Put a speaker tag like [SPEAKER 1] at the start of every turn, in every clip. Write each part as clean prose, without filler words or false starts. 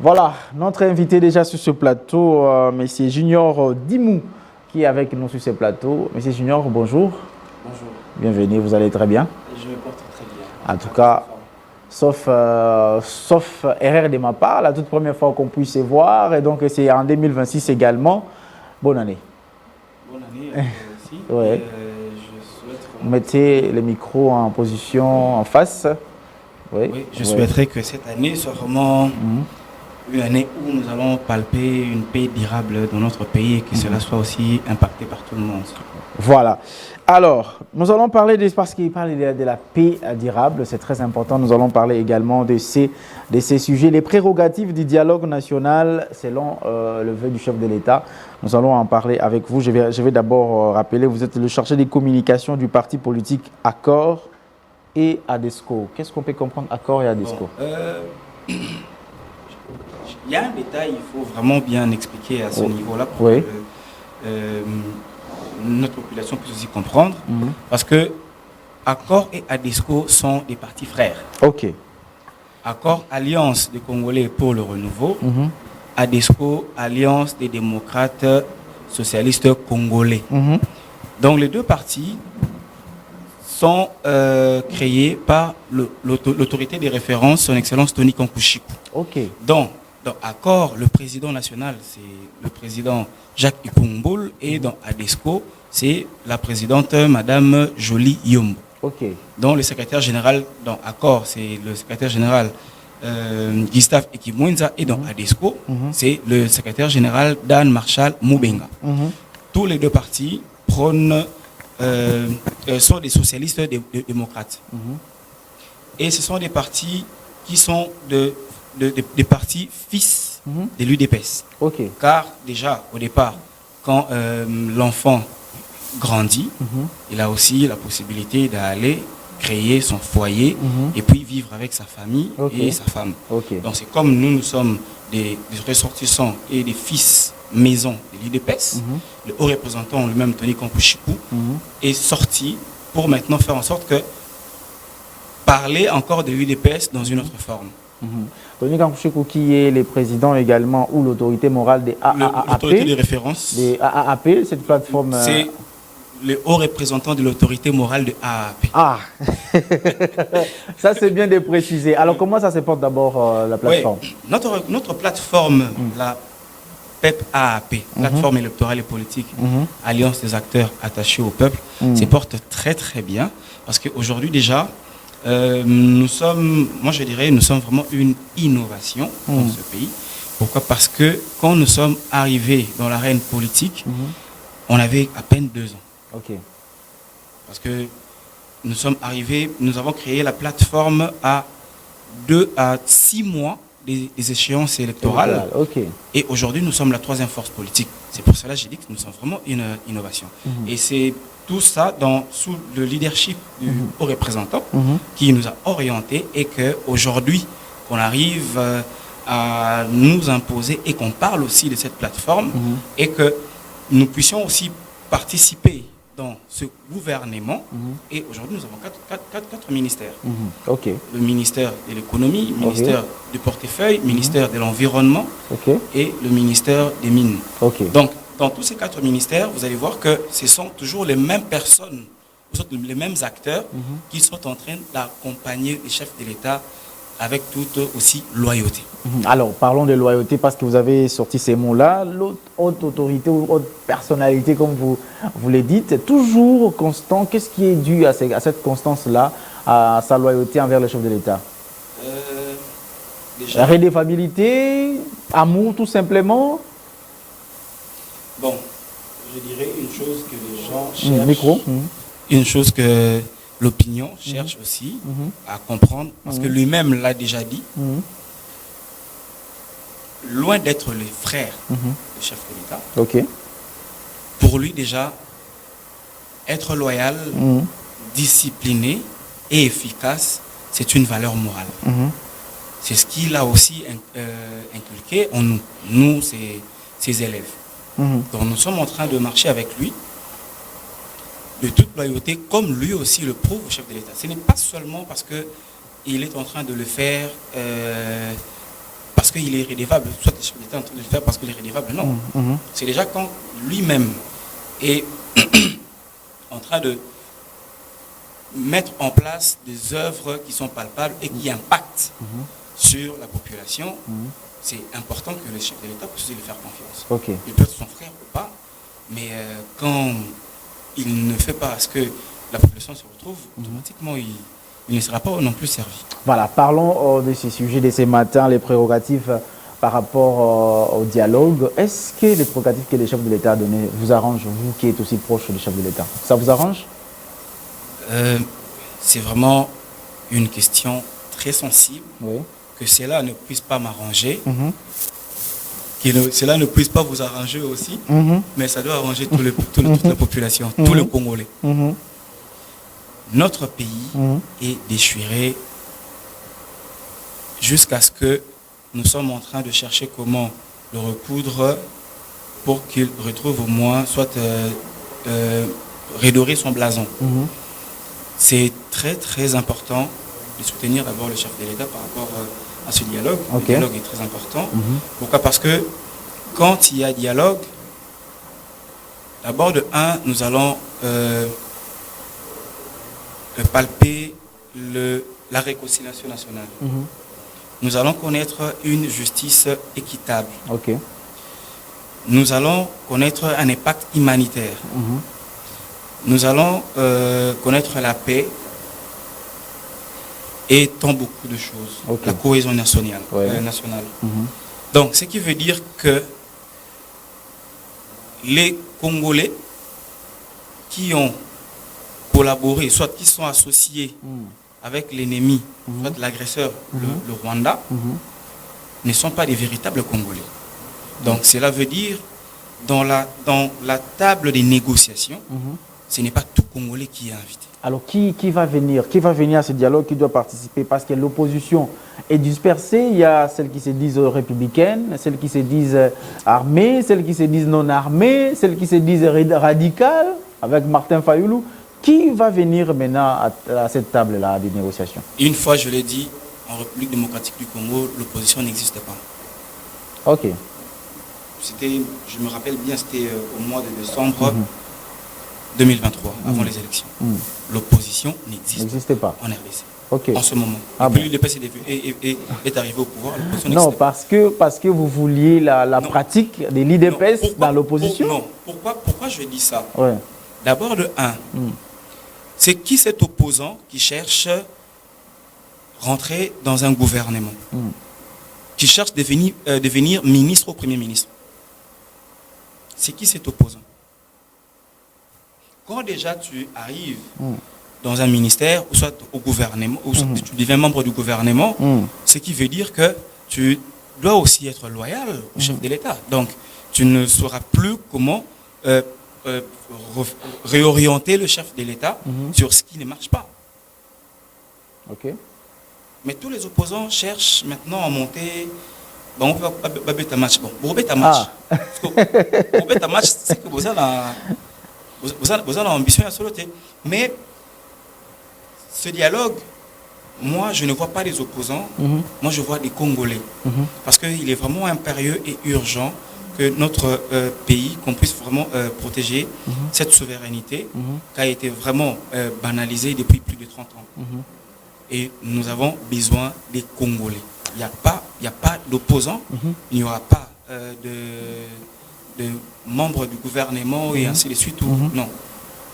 [SPEAKER 1] Voilà, notre invité déjà sur ce plateau, Monsieur Junior Dimou, qui est avec nous sur ce plateau. Monsieur Junior, bonjour.
[SPEAKER 2] Bonjour.
[SPEAKER 1] Bienvenue, vous allez très bien?
[SPEAKER 2] Je me porte très bien.
[SPEAKER 1] En tout cas, sauf erreur de ma part, la toute première fois qu'on puisse se voir, et donc c'est en 2026 également. Bonne année.
[SPEAKER 2] Bonne année à vous aussi.
[SPEAKER 1] Ouais.
[SPEAKER 2] Je souhaite
[SPEAKER 1] Mettez le micro en position en face. Oui,
[SPEAKER 2] oui, je souhaiterais que cette année soit vraiment une année où nous allons palper une paix durable dans notre pays et que cela soit aussi impacté par tout le monde.
[SPEAKER 1] Voilà. Alors, nous allons parler parce qu'il parle de la paix durable, c'est très important. Nous allons parler également de ces sujets, les prérogatives du dialogue national selon le vœu du chef de l'État. Nous allons en parler avec vous. Je vais d'abord rappeler, vous êtes le chargé des communications du parti politique Accord et ADESCO. Qu'est-ce qu'on peut comprendre Accord et ADESCO?
[SPEAKER 2] Il y a un détail, il faut vraiment bien expliquer à ce niveau-là pour que notre population puisse aussi comprendre. Parce que Accord et ADESCO sont des partis frères.
[SPEAKER 1] Ok.
[SPEAKER 2] Accord, Alliance des Congolais pour le renouveau. ADESCO, Alliance des démocrates socialistes congolais. Donc les deux partis sont créés par l'autorité des références, son Excellence Tony Kankushiku.
[SPEAKER 1] Ok.
[SPEAKER 2] Donc, dans Accord, le président national, c'est le président Jacques Ipoumboul, et dans ADESCO, c'est la présidente Madame Jolie Yombo.
[SPEAKER 1] Ok.
[SPEAKER 2] Donc le secrétaire général dans Accord, c'est le secrétaire général Gustave Ekimwenza, et dans ADESCO, c'est le secrétaire général Dan Marshall Moubenga. Tous les deux partis prônent sont des socialistes démocrates. Et ce sont des partis qui sont des partis fils de l'UDPS. Car déjà, au départ, quand l'enfant grandit, il a aussi la possibilité d'aller créer son foyer et puis vivre avec sa famille et sa femme. Donc c'est comme nous sommes des ressortissants et des fils maison de l'UDPS, le haut représentant lui-même, Tony Kankushiku, est sorti pour maintenant faire en sorte que parler encore de l'UDPS dans une autre forme.
[SPEAKER 1] Tony Kankushiku qui est le président également ou l'autorité morale des AAAP.
[SPEAKER 2] L'autorité de référence.
[SPEAKER 1] Des AAP, cette plateforme.
[SPEAKER 2] C'est le haut représentant de l'autorité morale de AAP.
[SPEAKER 1] Ah, ça c'est bien de préciser. Alors comment ça se porte d'abord la plateforme?
[SPEAKER 2] Notre plateforme, la PEP AAP, plateforme électorale et politique, alliance des acteurs attachés au peuple, se porte très très bien parce qu'aujourd'hui déjà, nous sommes vraiment une innovation dans ce pays. Pourquoi? Parce que quand nous sommes arrivés dans l'arène politique, on avait à peine 2 ans. Parce que nous sommes arrivés, nous avons créé la plateforme à 2 à 6 mois des échéances électorales. Et aujourd'hui, nous sommes la 3e force politique. C'est pour cela que j'ai dit que nous sommes vraiment une innovation. Et c'est tout ça sous le leadership du haut représentant qui nous a orientés et qu'aujourd'hui, qu'on arrive à nous imposer et qu'on parle aussi de cette plateforme et que nous puissions aussi participer dans ce gouvernement. Et aujourd'hui, nous avons 4 ministères. Le ministère de l'économie, le ministère du portefeuille, le ministère de l'environnement et le ministère des mines. Donc, dans tous ces 4 ministères, vous allez voir que ce sont toujours les mêmes personnes, les mêmes acteurs qui sont en train d'accompagner les chefs de l'État avec toute aussi loyauté.
[SPEAKER 1] Alors, parlons de loyauté parce que vous avez sorti ces mots-là. L'autre haute autorité ou haute personnalité, comme vous le dites, est toujours constant. Qu'est-ce qui est dû à cette constance-là, à sa loyauté envers le chef de l'État? La redevabilité, amour tout simplement?
[SPEAKER 2] Bon, je dirais une chose que les gens cherchent.
[SPEAKER 1] Micro.
[SPEAKER 2] Une chose que l'opinion cherche aussi à comprendre, parce que lui-même l'a déjà dit, loin d'être les frères du chef de l'État, pour lui déjà, être loyal, discipliné et efficace, c'est une valeur morale. C'est ce qu'il a aussi inculqué en nous ses élèves. Donc nous sommes en train de marcher avec lui de toute loyauté, comme lui aussi le prouve au chef de l'État. Ce n'est pas seulement parce qu'il est en train de le faire parce qu'il est rédévable, soit le chef d'État est en train de le faire parce qu'il est rédévable, non. C'est déjà quand lui-même est en train de mettre en place des œuvres qui sont palpables et qui impactent sur la population. C'est important que le chef de l'État puisse lui faire confiance.
[SPEAKER 1] Ok.
[SPEAKER 2] Il peut être son frère ou pas, mais quand il ne fait pas ce que la population se retrouve, automatiquement, il ne sera pas non plus servi.
[SPEAKER 1] Voilà, parlons de ces sujets de ce matin, les prérogatives par rapport au dialogue. Est-ce que les prérogatives que le chef de l'État a données vous arrangent, vous qui êtes aussi proche du chef de l'État? Ça vous arrange?
[SPEAKER 2] C'est vraiment une question très sensible.
[SPEAKER 1] Oui.
[SPEAKER 2] Que cela ne puisse pas m'arranger, que cela ne puisse pas vous arranger aussi, mais ça doit arranger toute la population, tout le Congolais. Notre pays est déchiré jusqu'à ce que nous sommes en train de chercher comment le recoudre pour qu'il retrouve au moins, soit redorer son blason. C'est très très important de soutenir d'abord le chef de l'État par rapport à ce dialogue. Le dialogue est très important. Pourquoi? Parce que quand il y a dialogue, d'abord de un, nous allons palper la réconciliation nationale. Nous allons connaître une justice équitable. Nous allons connaître un impact humanitaire. Nous allons connaître la paix et tant beaucoup de choses. La cohésion nationale. Donc, ce qui veut dire que les Congolais qui ont collaboré, soit qui sont associés avec l'ennemi, soit l'agresseur, le Rwanda, ne sont pas des véritables Congolais. Donc, cela veut dire, dans la table des négociations, ce n'est pas tout Congolais qui est invité.
[SPEAKER 1] Alors, qui va venir? Qui va venir à ce dialogue? Qui doit participer? Parce que l'opposition est dispersée. Il y a celles qui se disent républicaines, celles qui se disent armées, celles qui se disent non armées, celles qui se disent radicales, avec Martin Fayoulou. Qui va venir maintenant à cette table-là des négociations?
[SPEAKER 2] Une fois, je l'ai dit, en République démocratique du Congo, l'opposition n'existe pas.
[SPEAKER 1] Ok.
[SPEAKER 2] Je me rappelle bien, c'était au mois de décembre 2023, avant les élections. L'opposition n'existe pas en RDC. En ce moment. Depuis l'UDPS est arrivé au pouvoir, l'opposition n'existe
[SPEAKER 1] pas. Non, parce que vous vouliez la pratique de l'UDPS dans l'opposition.
[SPEAKER 2] Non, pourquoi je dis ça? D'abord, de un, c'est qui cet opposant qui cherche rentrer dans un gouvernement, qui cherche devenir ministre ou premier ministre? C'est qui cet opposant? Quand déjà tu arrives dans un ministère, ou soit au gouvernement, ou soit tu deviens membre du gouvernement, ce qui veut dire que tu dois aussi être loyal au chef de l'État. Donc, tu ne sauras plus comment réorienter le chef de l'État sur ce qui ne marche pas. Mais tous les opposants cherchent maintenant à monter. Bon, on peut pas match. Bon, pour un match. Pour un match, c'est que vous avez l'ambition à soloter. Mais ce dialogue, moi, je ne vois pas les opposants. Moi, je vois des Congolais. Parce qu'il est vraiment impérieux et urgent que notre pays, qu'on puisse vraiment protéger cette souveraineté qui a été vraiment banalisée depuis plus de 30 ans. Et nous avons besoin des Congolais. Il n'y a pas d'opposants, il n'y aura pas de membres du gouvernement et ainsi de suite. Non.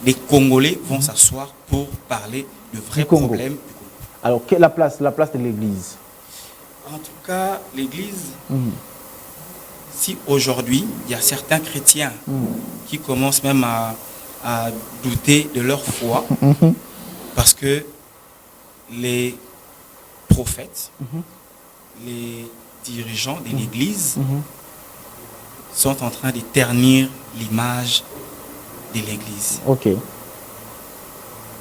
[SPEAKER 2] Les Congolais vont s'asseoir pour parler de vrais problèmes du Congo.
[SPEAKER 1] Alors, quelle est la place de l'Église?
[SPEAKER 2] En tout cas, l'Église, si aujourd'hui, il y a certains chrétiens qui commencent même à douter de leur foi, parce que les prophètes, les dirigeants de l'Église sont en train de ternir l'image de l'Église.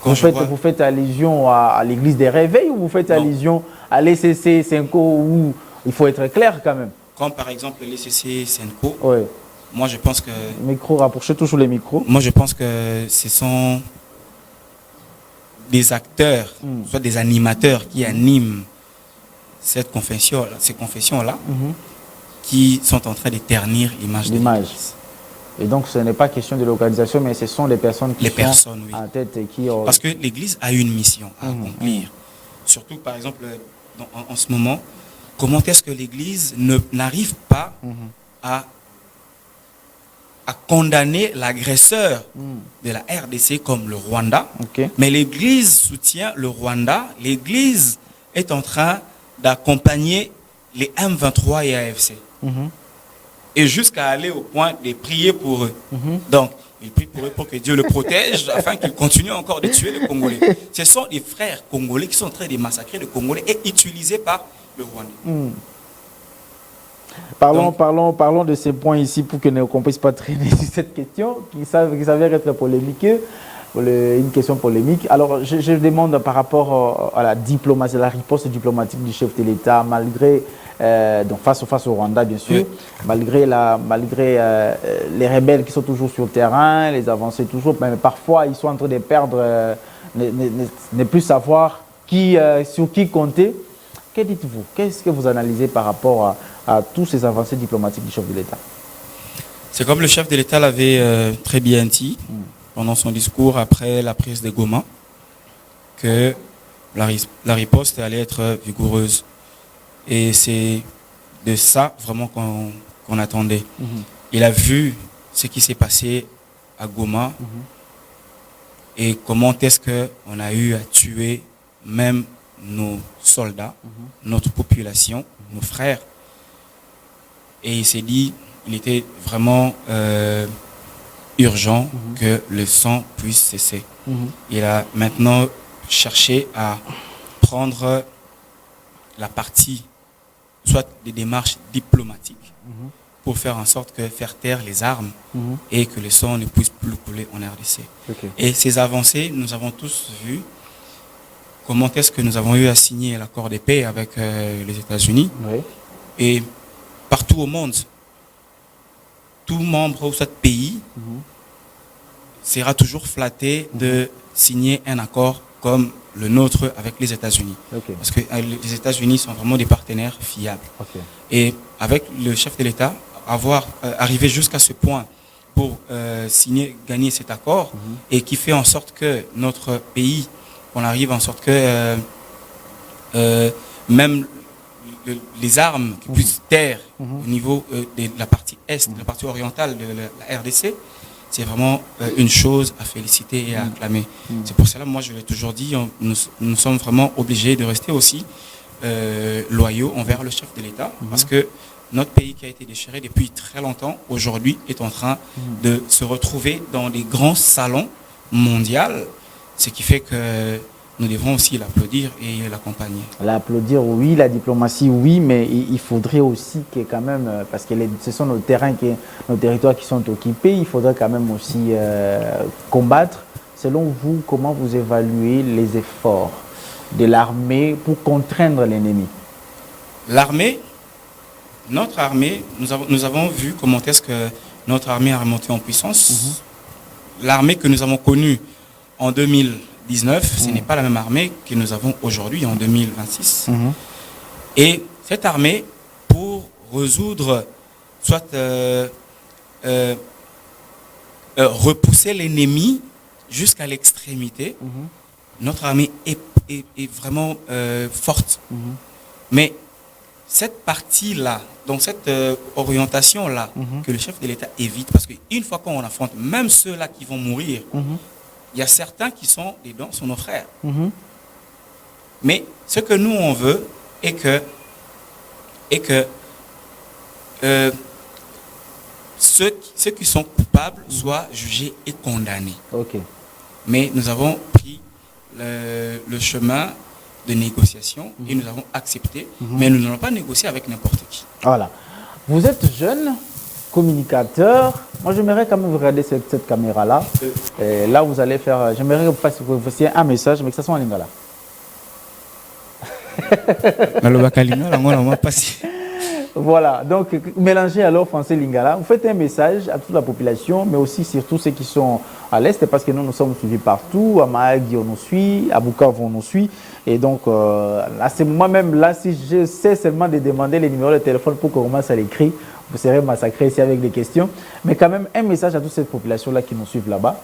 [SPEAKER 1] Vous faites allusion à l'Église des réveils ou vous faites allusion à l'ECC Senko où il faut être clair quand même?
[SPEAKER 2] Comme par exemple l'ECC Senko, moi je pense que...
[SPEAKER 1] Micro, rapprochez toujours les micros.
[SPEAKER 2] Moi je pense que ce sont des acteurs, soit des animateurs qui animent ces confessions-là qui sont en train de ternir l'image de l'Église.
[SPEAKER 1] Et donc, ce n'est pas question de l'organisation, mais ce sont les personnes qui sont
[SPEAKER 2] oui.
[SPEAKER 1] en tête et qui...
[SPEAKER 2] Parce que l'Église a une mission à accomplir. Surtout, par exemple, en ce moment, comment est-ce que l'Église n'arrive pas à condamner l'agresseur de la RDC comme le Rwanda. Mais l'Église soutient le Rwanda. L'Église est en train d'accompagner les M23 et AFC. Et jusqu'à aller au point de prier pour eux. Donc, il prie pour eux pour que Dieu le protège afin qu'il continue encore de tuer les Congolais. Ce sont des frères congolais qui sont en train de massacrer les Congolais et utilisés par le Rwanda.
[SPEAKER 1] Parlons de ces points ici pour qu'on ne puisse pas traîner sur cette question qui s'avère être polémique, une question polémique. Alors, je demande par rapport à la diplomatie, la riposte diplomatique du chef de l'État, malgré, donc face au Rwanda, bien sûr, malgré les rebelles qui sont toujours sur le terrain, les avancées toujours, mais parfois ils sont en train de perdre, ne plus savoir sur qui compter. Que dites-vous? Qu'est-ce que vous analysez par rapport à tous ces avancées diplomatiques du chef de l'État?
[SPEAKER 2] C'est comme le chef de l'État l'avait très bien dit pendant son discours après la prise de Goma, que la riposte allait être vigoureuse. Et c'est de ça vraiment qu'on attendait. Il a vu ce qui s'est passé à Goma et comment est-ce qu'on a eu à tuer même nos soldats, notre population, nos frères. Et il s'est dit, il était vraiment urgent que le sang puisse cesser. Il a maintenant cherché à prendre la partie, soit des démarches diplomatiques, pour faire en sorte que faire taire les armes et que le sang ne puisse plus couler en RDC. Et ces avancées, nous avons tous vu comment est-ce que nous avons eu à signer l'accord de paix avec les États-Unis. Et partout au monde, tout membre ou cet pays sera toujours flatté de signer un accord comme le nôtre avec les États-Unis. Parce que les États-Unis sont vraiment des partenaires fiables. Et avec le chef de l'État, arrivé jusqu'à ce point pour gagner cet accord et qui fait en sorte que notre pays, qu'on arrive en sorte que même les armes qui puissent taire au niveau de la partie est, de la partie orientale de la RDC, c'est vraiment une chose à féliciter et à acclamer. C'est pour cela, moi je l'ai toujours dit, nous sommes vraiment obligés de rester aussi loyaux envers le chef de l'État, parce que notre pays qui a été déchiré depuis très longtemps, aujourd'hui est en train de se retrouver dans des grands salons mondiaux, ce qui fait que nous devons aussi l'applaudir et l'accompagner.
[SPEAKER 1] L'applaudir, oui, la diplomatie, oui, mais il faudrait aussi que quand même, parce que ce sont nos territoires qui sont occupés, il faudrait quand même aussi combattre. Selon vous, comment vous évaluez les efforts de l'armée pour contraindre l'ennemi?
[SPEAKER 2] L'armée, notre armée, nous avons vu comment est-ce que notre armée a remonté en puissance. L'armée que nous avons connue en 2019, ce n'est pas la même armée que nous avons aujourd'hui en 2026. Et cette armée, pour résoudre, soit repousser l'ennemi jusqu'à l'extrémité, notre armée est vraiment forte. Mais cette partie-là, donc cette orientation-là, que le chef de l'État évite, parce qu'une fois qu'on affronte, même ceux-là qui vont mourir, il y a certains qui sont dedans, sont nos frères. Mais ce que nous, on veut est que ceux qui sont coupables soient jugés et condamnés. Mais nous avons pris le chemin de négociation et nous avons accepté, mais nous n'allons pas négocier avec n'importe qui.
[SPEAKER 1] Voilà. Vous êtes jeune, communicateur. Moi, j'aimerais quand même vous regarder cette caméra-là. Là, vous allez faire... J'aimerais que vous fassiez un message, mais que ça soit en lingala. Voilà, donc mélangez alors français lingala. Vous faites un message à toute la population, mais aussi surtout ceux qui sont à l'Est, parce que nous sommes suivis partout. À Mahagi, on nous suit, à Bukavu, on nous suit. Et donc, là, c'est moi-même, là, si je sais seulement de demander les numéros de téléphone pour qu'on commence à l'écrire, vous serez massacré ici avec des questions. Mais quand même, un message à toute cette population-là qui nous suivent là-bas.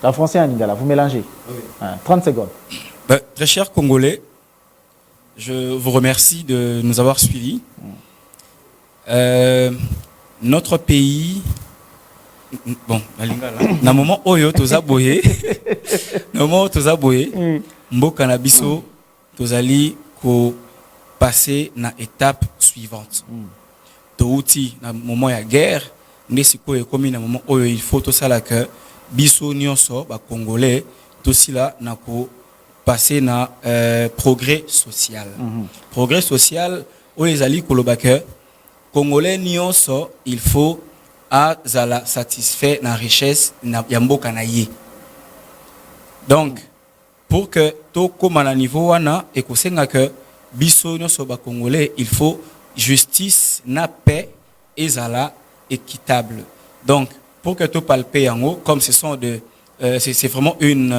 [SPEAKER 1] En français et en lingala, vous mélangez.
[SPEAKER 2] Oui.
[SPEAKER 1] 30 secondes.
[SPEAKER 2] Ben, très chers Congolais, je vous remercie de nous avoir suivis. Notre pays, bon, na lingala, na moment oyo toza boye, na moment toza boye, mboka na biso tozali ko passer na étape suivante. Touti na moment ya guerre, ndesiko ekomi na moment oyo il faut tosala que biso nyonso ba Congolais tosila na ko passer na progrès social. Progrès social oyo ezali koloba que Congolais nyonso il faut azala satisfait na richesse na mboka na ye. Donc pour que to koma na niveau wana ekosenga que biso nyonso ba Congolais il faut justice na paix ezala équitable. Donc pour que to palper yango comme ce sont de c'est vraiment une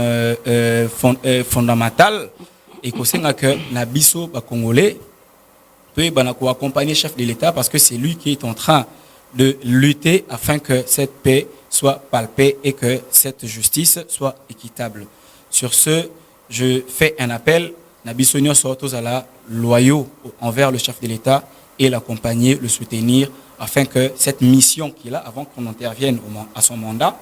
[SPEAKER 2] fondamentale ekosenga que na biso ba Congolais peut accompagner le chef de l'État parce que c'est lui qui est en train de lutter afin que cette paix soit palpée et que cette justice soit équitable. Sur ce, je fais un appel, Nabissonio Sortozala, loyaux envers le chef de l'État et l'accompagner, le soutenir afin que cette mission qu'il a, avant qu'on intervienne à son mandat,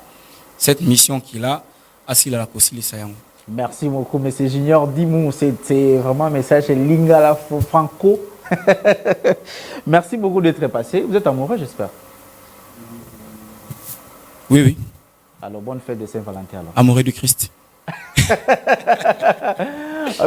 [SPEAKER 2] cette mission qu'il a, Asila la Kosili Sayang.
[SPEAKER 1] Merci beaucoup, M. Junior Dimou. C'est vraiment un message lingala franco. Merci beaucoup d'être passé. Vous êtes amoureux, j'espère.
[SPEAKER 2] Oui, oui.
[SPEAKER 1] Alors, bonne fête de Saint-Valentin.
[SPEAKER 2] Amoureux du Christ.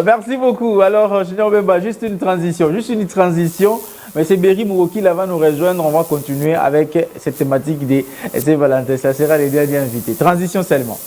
[SPEAKER 1] Merci beaucoup. Alors, Junior Bemba, juste une transition. Mais c'est Berry Mouroki, là, va nous rejoindre. On va continuer avec cette thématique des Saint-Valentin. Ça sera les derniers invités. Transition seulement.